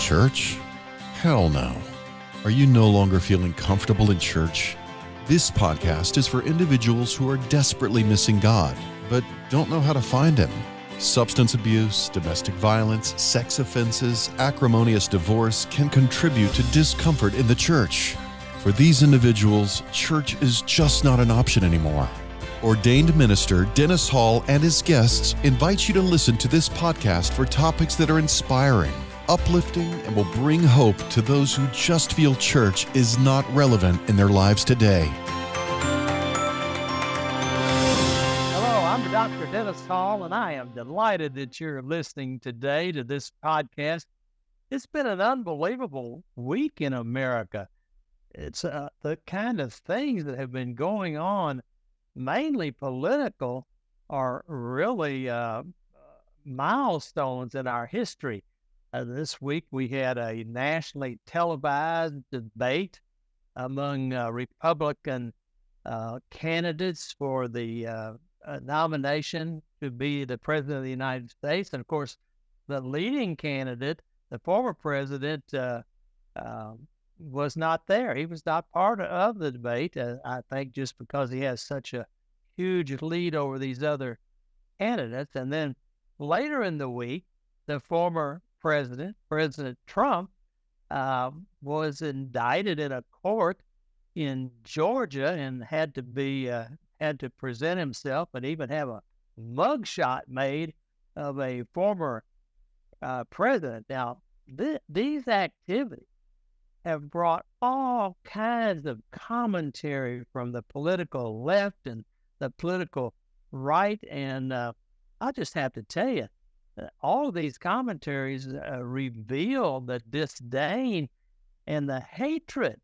church? Hell no. Are you no longer feeling comfortable in church? This podcast is for individuals who are desperately missing God, but don't know how to find Him. Substance abuse, domestic violence, sex offenses, acrimonious divorce can contribute to discomfort in the church. For these individuals, church is just not an option anymore. Ordained minister Dennis Hall and his guests invite you to listen to this podcast for topics that are inspiring, uplifting, and will bring hope to those who just feel church is not relevant in their lives today. Hello, I'm Dr. Dennis Hall, and I am delighted that you're listening today to this podcast. It's been an unbelievable week in America. It's the kind of things that have been going on, mainly political, are really milestones in our history. This week we had a nationally televised debate among Republican candidates for the nomination to be the President of the United States. And of course, the leading candidate, the former president, was not there. He was not part of the debate, I think just because he has such a huge lead over these other candidates. And then later in the week, the former president, President Trump, was indicted in a court in Georgia and had to present himself and even have a mugshot made of a former president. Now, these activities have brought all kinds of commentary from the political left and the political right, and I just have to tell you, all of these commentaries reveal the disdain and the hatred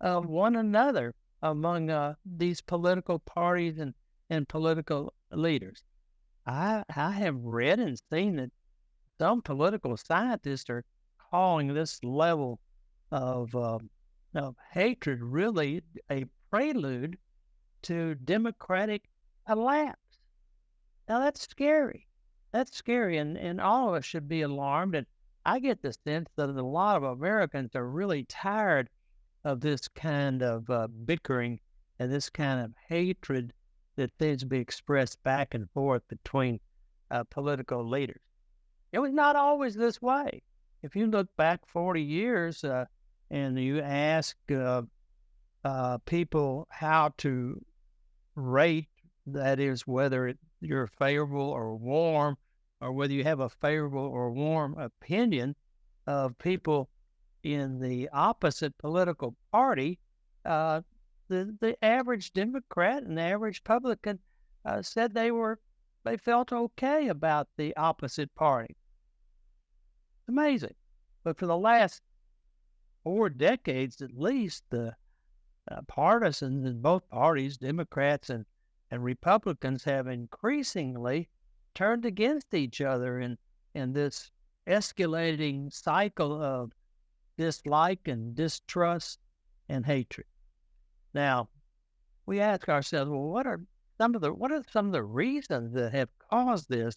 of one another among these political parties and political leaders. I have read and seen that some political scientists are calling this level of hatred really a prelude to democratic collapse. Now that's scary. That's scary, and all of us should be alarmed. And I get the sense that a lot of Americans are really tired of this kind of bickering and this kind of hatred that seems to be expressed back and forth between political leaders. It was not always this way. If you look back 40 years and you ask people how to rate, that is, whether you're favorable or warm, or whether you have a favorable or warm opinion of people in the opposite political party, the average Democrat and the average Republican said they felt okay about the opposite party. Amazing. But for the last 4 decades at least, the partisans in both parties, Democrats and Republicans, have increasingly turned against each other in this escalating cycle of dislike and distrust and hatred. Now, we ask ourselves, well, what are some of the reasons that have caused this?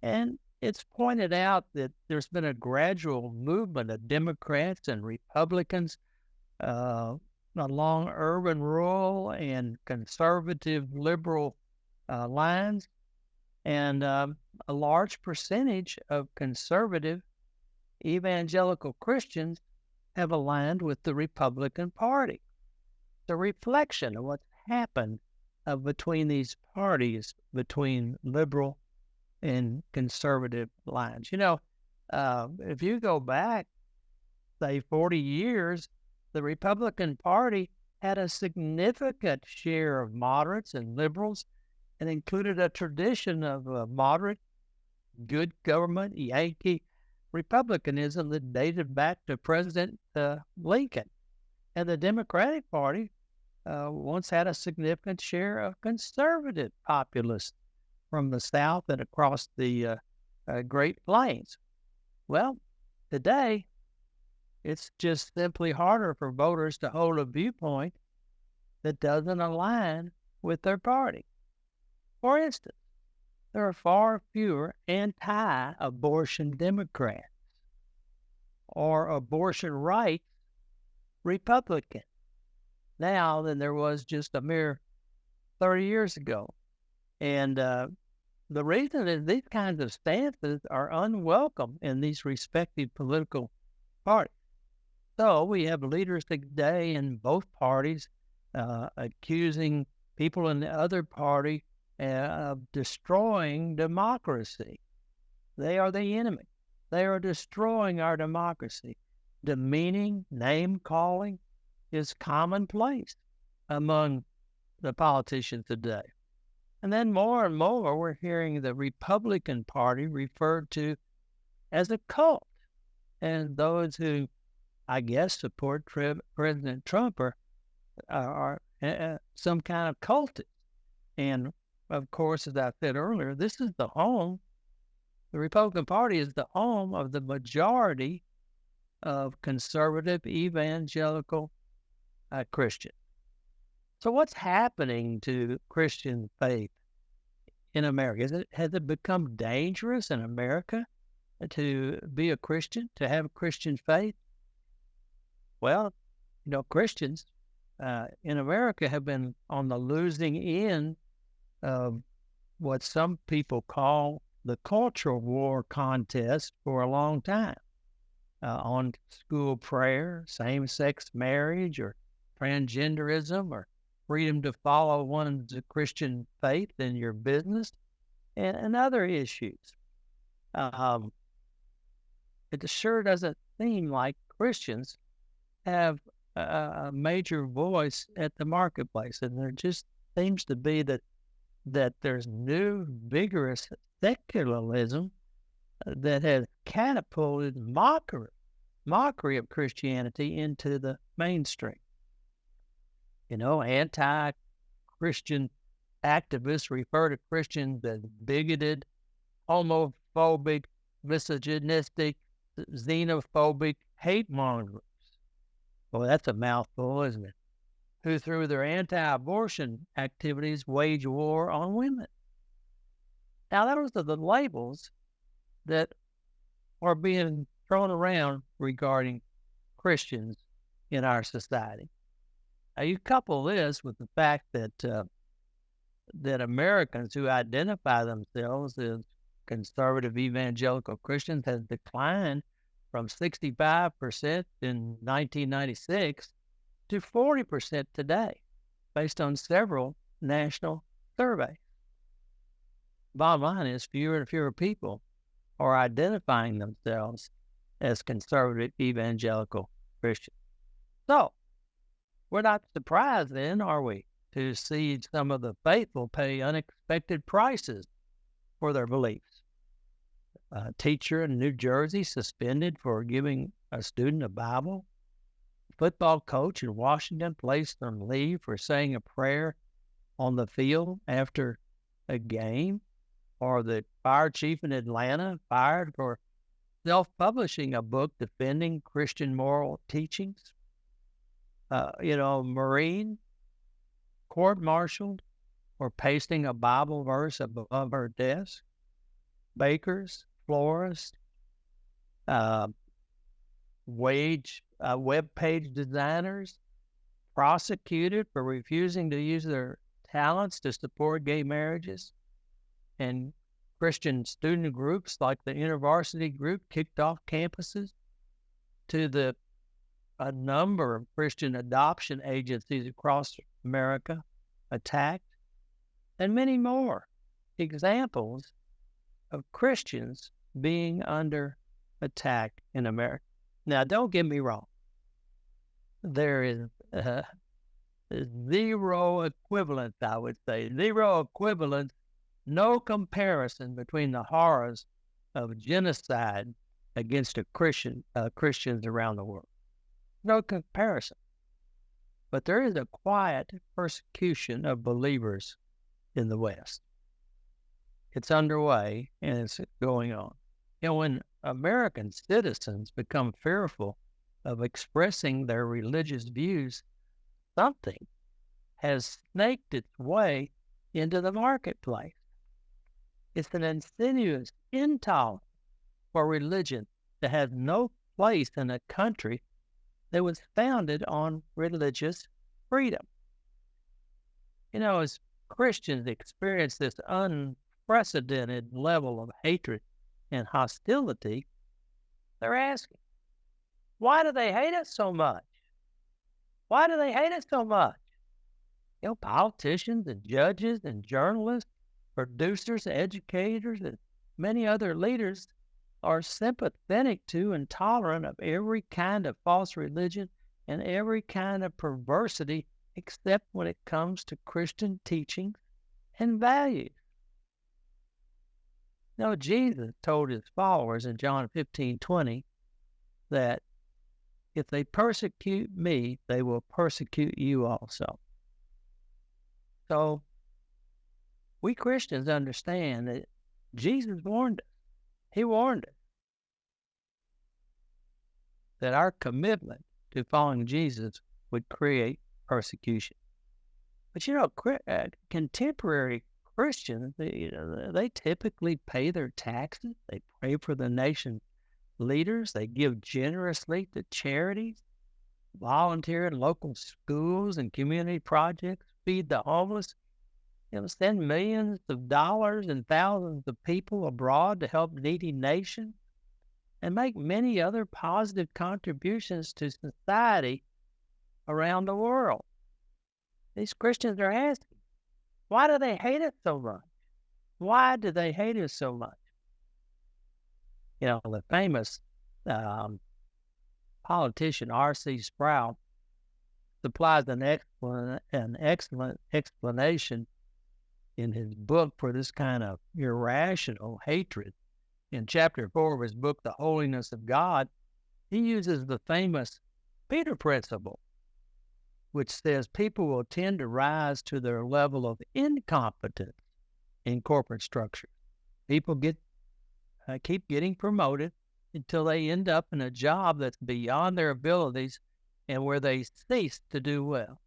And it's pointed out that there's been a gradual movement of Democrats and Republicans along urban, rural, and conservative, liberal lines, and a large percentage of conservative evangelical Christians have aligned with the Republican Party. It's a reflection of what's happened between these parties, between liberal and conservative lines. You know, if you go back, say, 40 years, the Republican Party had a significant share of moderates and liberals and included a tradition of moderate, good government, Yankee republicanism that dated back to President Lincoln. And the Democratic Party once had a significant share of conservative populists from the South and across the Great Plains. Well, today, it's just simply harder for voters to hold a viewpoint that doesn't align with their party. For instance, there are far fewer anti-abortion Democrats or abortion rights Republican now than there was just a mere 30 years ago. And the reason is these kinds of stances are unwelcome in these respective political parties. So we have leaders today in both parties accusing people in the other party of destroying democracy. They are the enemy. They are destroying our democracy. Demeaning, name-calling is commonplace among the politicians today. And then more and more, we're hearing the Republican Party referred to as a cult. And those who, I guess, support President Trump are some kind of cultist. And, of course, as I said earlier, this is the home. The Republican Party is the home of the majority of conservative evangelical Christians. So what's happening to Christian faith in America? Has it become dangerous in America to be a Christian, to have a Christian faith? Well, Christians in America have been on the losing end of what some people call the cultural war contest for a long time on school prayer, same-sex marriage, or transgenderism, or freedom to follow one's Christian faith in your business, and other issues. It sure doesn't seem like Christians have a major voice at the marketplace, and there just seems to be that there's new, vigorous secularism that has catapulted mockery of Christianity into the mainstream. Anti-Christian activists refer to Christians as bigoted, homophobic, misogynistic, xenophobic, hatemongers. Well, that's a mouthful, isn't it? Who, through their anti-abortion activities, wage war on women. Now, those are the labels that are being thrown around regarding Christians in our society. Now, you couple this with the fact that Americans who identify themselves as conservative evangelical Christians has declined from 65% in 1996 to 40% today, based on several national surveys. Bottom line is fewer and fewer people are identifying themselves as conservative evangelical Christians. So, we're not surprised then, are we, to see some of the faithful pay unexpected prices for their beliefs. A teacher in New Jersey suspended for giving a student a Bible. A football coach in Washington placed on leave for saying a prayer on the field after a game. Or the fire chief in Atlanta fired for self-publishing a book defending Christian moral teachings. Marine court-martialed for pasting a Bible verse above her desk. Bakers, florists, web page designers prosecuted for refusing to use their talents to support gay marriages. And Christian student groups like the InterVarsity group kicked off campuses to a number of Christian adoption agencies across America attacked, and many more examples of Christians being under attack in America. Now, don't get me wrong. There is zero equivalence, I would say. Zero equivalence, no comparison between the horrors of genocide against Christians around the world. No comparison. But there is a quiet persecution of believers in the West. It's underway and it's going on. When American citizens become fearful of expressing their religious views, something has snaked its way into the marketplace. It's an insidious intolerance for religion that has no place in a country that was founded on religious freedom. As Christians experience this unprecedented level of hatred and hostility, they're asking, why do they hate us so much? Why do they hate us so much? Politicians and judges and journalists, producers, educators, and many other leaders are sympathetic to and tolerant of every kind of false religion and every kind of perversity except when it comes to Christian teachings and values. Jesus told his followers in John 15:20 that if they persecute me, they will persecute you also. So we Christians understand that Jesus warned us. He warned us that our commitment to following Jesus would create persecution. But contemporary Christians, they typically pay their taxes. They pray for the nation's leaders. They give generously to charities, volunteer in local schools and community projects, feed the homeless, send millions of dollars and thousands of people abroad to help needy nations, and make many other positive contributions to society around the world. These Christians are asking, why do they hate us so much? Why do they hate us so much? The famous politician R.C. Sproul supplies an excellent explanation in his book for this kind of irrational hatred. In chapter 4 of his book, The Holiness of God, he uses the famous Peter principle, which says people will tend to rise to their level of incompetence in corporate structure. People keep getting promoted until they end up in a job that's beyond their abilities and where they cease to do well.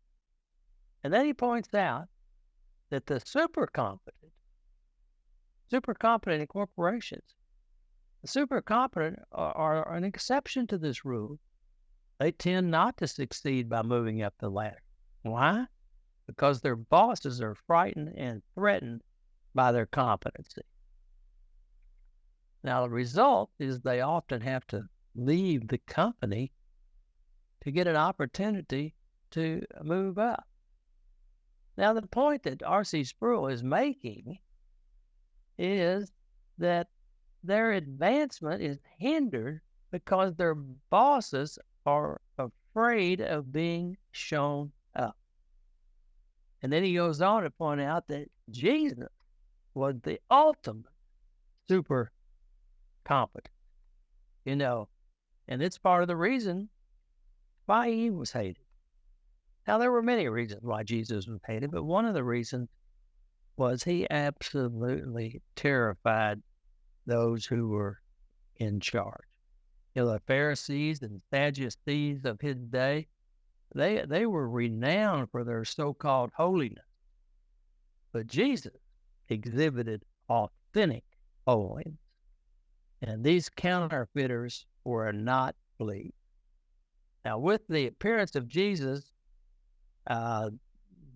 And then he points out that the super competent in corporations, the super competent are an exception to this rule. They tend not to succeed by moving up the ladder. Why? Because their bosses are frightened and threatened by their competency. Now, the result is they often have to leave the company to get an opportunity to move up. Now, the point that R.C. Sproul is making is that their advancement is hindered because their bosses are afraid of being shown up. And then he goes on to point out that Jesus was the ultimate super competent, and it's part of the reason why he was hated. Now, there were many reasons why Jesus was hated, but one of the reasons was he absolutely terrified those who were in charge. The Pharisees and Sadducees of his day, they were renowned for their so-called holiness. But Jesus exhibited authentic holiness. And these counterfeiters were not pleased. Now, with the appearance of Jesus,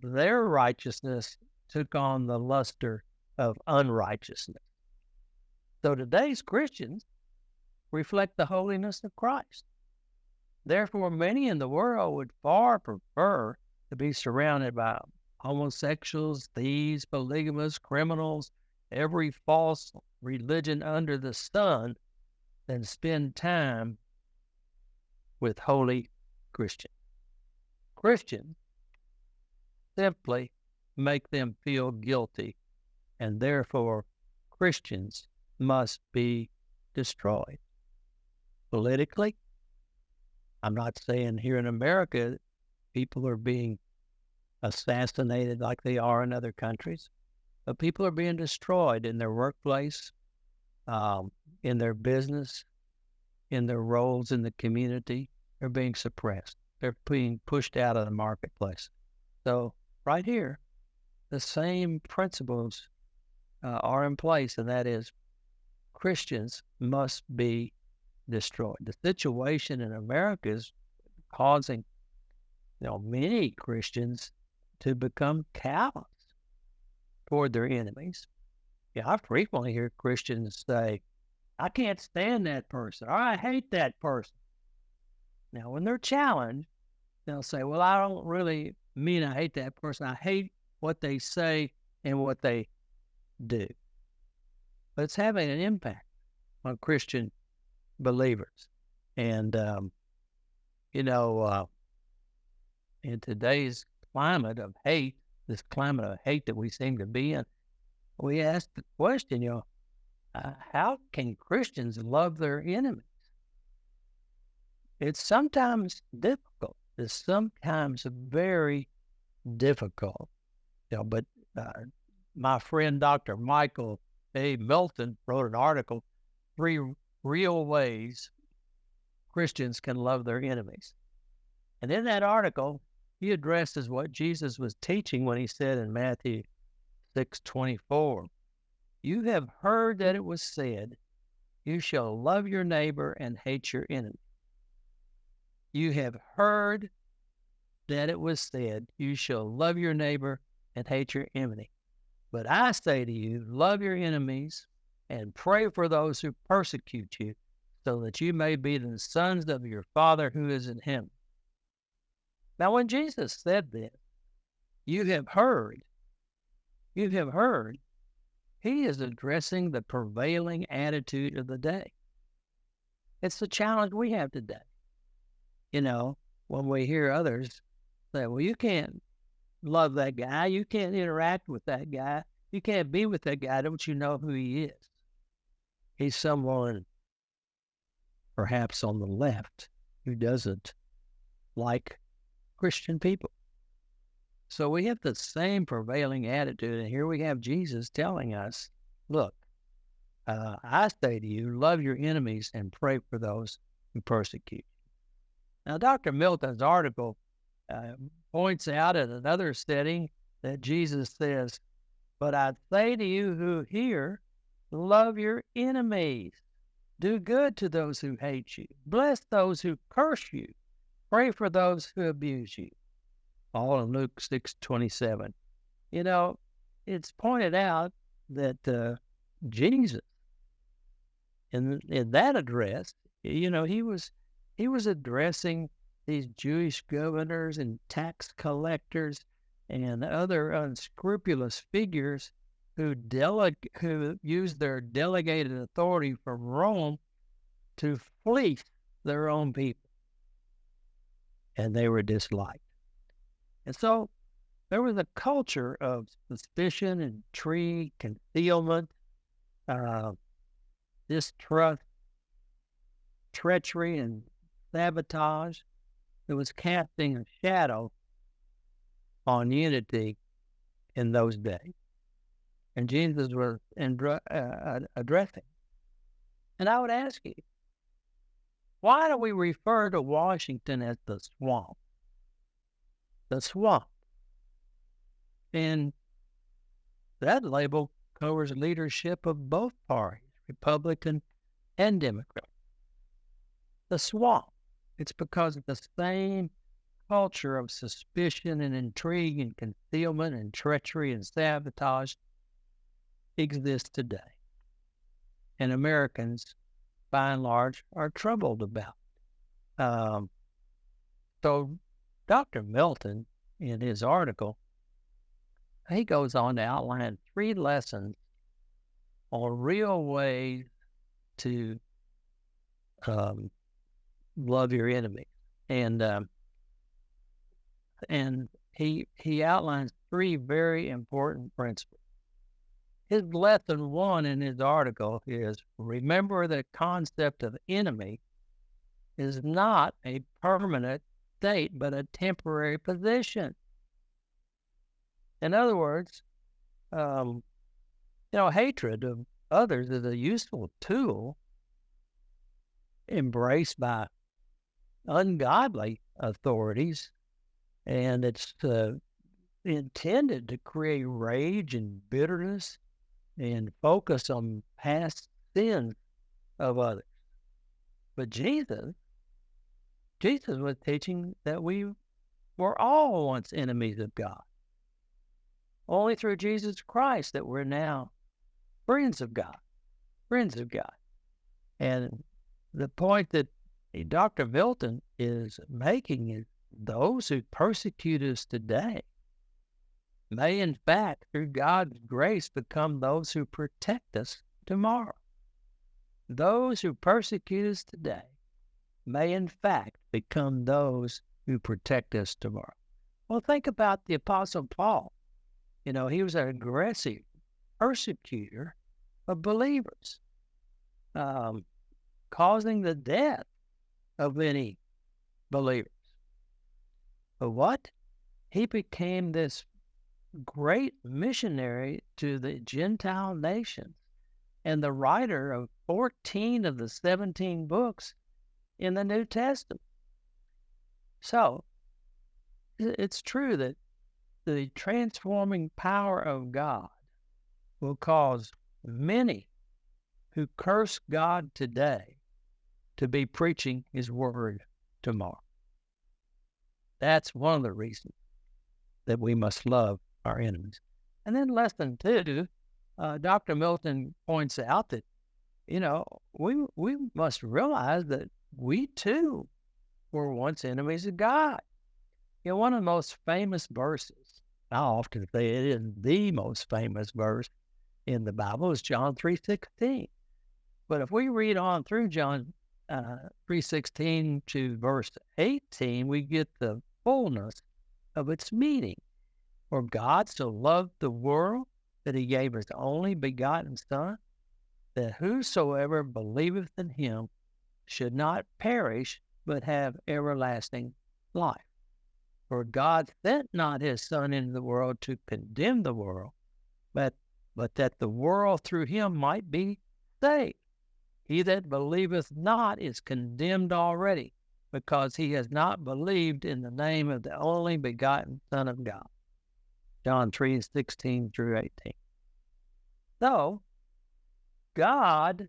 their righteousness took on the luster of unrighteousness. So today's Christians reflect the holiness of Christ. Therefore, many in the world would far prefer to be surrounded by homosexuals, thieves, polygamists, criminals, every false religion under the sun than spend time with holy Christians. Christians simply make them feel guilty, and therefore Christians must be destroyed. Politically, I'm not saying here in America people are being assassinated like they are in other countries, but people are being destroyed in their workplace, in their business, in their roles in the community. They're being suppressed. They're being pushed out of the marketplace. So right here, the same principles are in place, and that is Christians must be destroyed. The situation in America is causing, many Christians to become callous toward their enemies. Yeah, I frequently hear Christians say, I can't stand that person, or I hate that person. Now, when they're challenged, they'll say, well, I don't really mean I hate that person. I hate what they say and what they do. But it's having an impact on Christian believers. And, in today's climate of hate, this climate of hate that we seem to be in, we ask the question, how can Christians love their enemies? It's sometimes difficult. It's sometimes very difficult. But my friend Dr. Michael A. Milton wrote an article, 3 Real Ways Christians Can Love Their Enemies. And in that article, he addresses what Jesus was teaching when he said in Matthew 6:24, you have heard that it was said, you shall love your neighbor and hate your enemy. You have heard that it was said, you shall love your neighbor and hate your enemy. But I say to you, love your enemies and pray for those who persecute you, so that you may be the sons of your Father who is in heaven. Now, when Jesus said this, you have heard, he is addressing the prevailing attitude of the day. It's the challenge we have today. When we hear others say, well, you can't love that guy, you can't interact with that guy, you can't be with that guy, don't you know who he is? He's someone perhaps on the left who doesn't like Christian people. So we have the same prevailing attitude, and here we have Jesus telling us, look, I say to you, love your enemies and pray for those who persecute. Now, Dr. Milton's article points out in another setting that Jesus says, but I say to you who hear, love your enemies, do good to those who hate you, bless those who curse you, pray for those who abuse you. All in Luke 6:27. It's pointed out that Jesus, in that address, he was addressing these Jewish governors and tax collectors and other unscrupulous figures who used their delegated authority from Rome to fleece their own people. And they were disliked. And so there was a culture of suspicion, intrigue, concealment, distrust, treachery, and sabotage that was casting a shadow on unity in those days. And Jesus was addressing. And I would ask you, why do we refer to Washington as the swamp? The swamp. And that label covers leadership of both parties, Republican and Democrat. The swamp. It's because of the same culture of suspicion and intrigue and concealment and treachery and sabotage exists today. And Americans, by and large, are troubled about. So Dr. Milton, in his article, he goes on to outline 3 lessons on real ways to love your enemy. And he outlines 3 very important principles. His lesson 1 in his article is, remember the concept of enemy is not a permanent state, but a temporary position. In other words, hatred of others is a useful tool embraced by ungodly authorities, and it's intended to create rage and bitterness and focus on past sins of others. But Jesus was teaching that we were all once enemies of God. Only through Jesus Christ that we're now friends of God. Friends of God. And the point that Dr. Milton is making is those who persecute us today may in fact, through God's grace, become those who protect us tomorrow. Those who persecute us today may in fact become those who protect us tomorrow. Well, think about the Apostle Paul. He was an aggressive persecutor of believers, causing the death of many believers. But what? He became this great missionary to the Gentile nations and the writer of 14 of the 17 books in the New Testament. So, it's true that the transforming power of God will cause many who curse God today to be preaching His word tomorrow. That's one of the reasons that we must love our enemies. And then lesson 2, Dr. Milton points out that, we must realize that we too were once enemies of God. One of the most famous verses, I often say it is the most famous verse in the Bible, is John 3:16. But if we read on through John 3:16 to verse 18, we get the fullness of its meaning. For God so loved the world that He gave His only begotten Son, that whosoever believeth in Him should not perish, but have everlasting life. For God sent not His Son into the world to condemn the world, but that the world through Him might be saved. He that believeth not is condemned already, because he has not believed in the name of the only begotten Son of God. John 3:16 through 18. So, God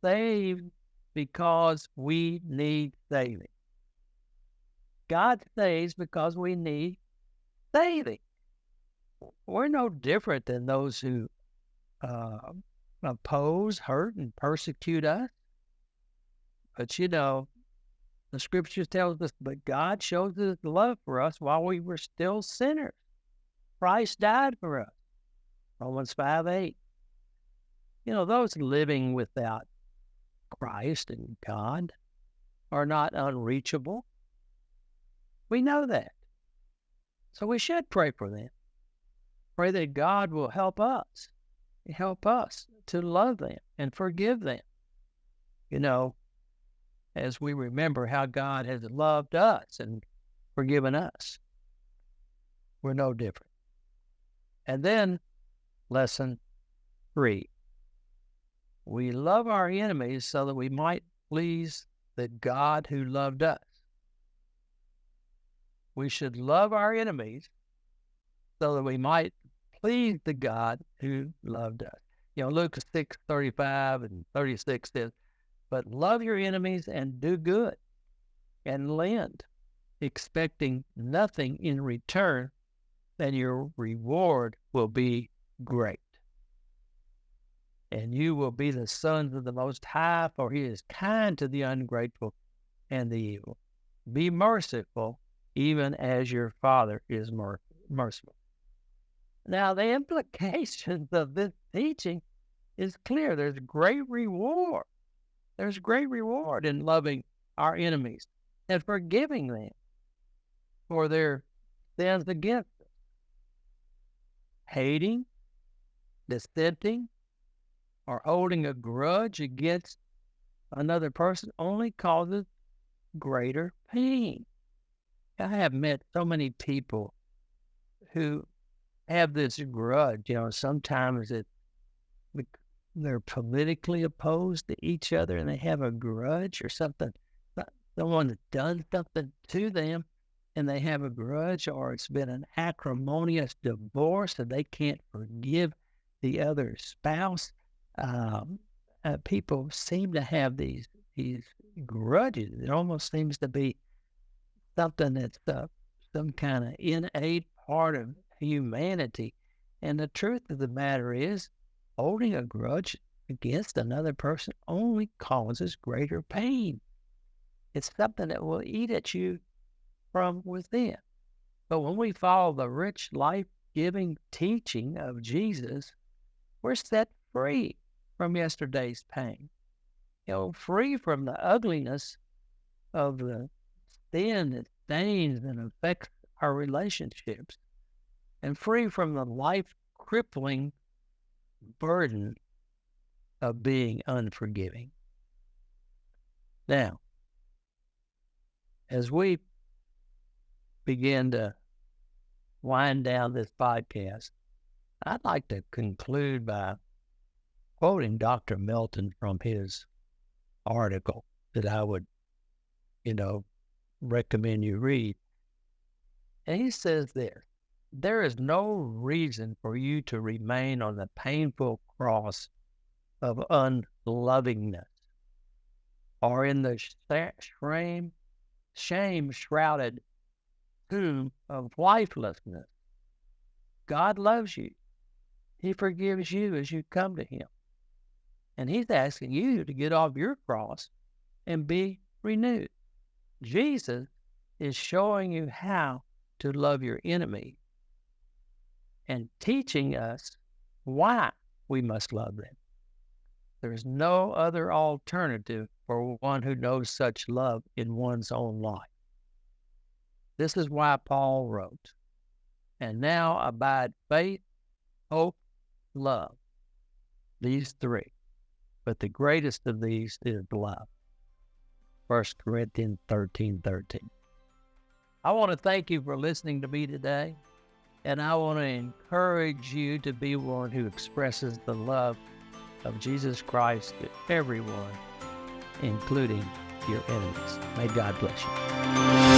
saved because we need saving. God saves because we need saving. We're no different than those who oppose, hurt, and persecute us. But the scripture tells us, but God shows His love for us while we were still sinners. Christ died for us. Romans 5:8. Those living without Christ and God are not unreachable. We know that. So we should pray for them. Pray that God will help us to love them and forgive them. As we remember how God has loved us and forgiven us. We're no different. And then, lesson 3. We love our enemies so that we might please the God who loved us. We should love our enemies so that we might please the God who loved us. Luke 6:35 and 36 says, but love your enemies and do good and lend, expecting nothing in return, then your reward will be great. And you will be the sons of the Most High, for He is kind to the ungrateful and the evil. Be merciful, even as your Father is merciful. Now, the implications of this teaching is clear. There's great reward. There's great reward in loving our enemies and forgiving them for their sins against us. Hating, dissenting, or holding a grudge against another person only causes greater pain. I have met so many people who have this grudge. Sometimes they're politically opposed to each other and they have a grudge or something. Someone has done something to them and they have a grudge, or it's been an acrimonious divorce and they can't forgive the other spouse. People seem to have these these grudges. It almost seems to be something that's some kind of innate part of humanity. And the truth of the matter is, holding a grudge against another person only causes greater pain. It's something that will eat at you from within. But when we follow the rich, life-giving teaching of Jesus, we're set free from yesterday's pain. Free from the ugliness of the sin that stains and affects our relationships, and free from the life-crippling burden of being unforgiving. Now, as we begin to wind down this podcast, I'd like to conclude by quoting Dr. Milton from his article that I would, recommend you read. And he says there is no reason for you to remain on the painful cross of unlovingness or in the shame-shrouded tomb of lifelessness. God loves you. He forgives you as you come to him. And he's asking you to get off your cross and be renewed. Jesus is showing you how to love your enemy and teaching us why we must love them. There is no other alternative for one who knows such love in one's own life. This is why Paul wrote, "And now abide faith, hope, love." These three. But the greatest of these is love. 1 Corinthians 13:13. I want to thank you for listening to me today, and I want to encourage you to be one who expresses the love of Jesus Christ to everyone, including your enemies. May God bless you.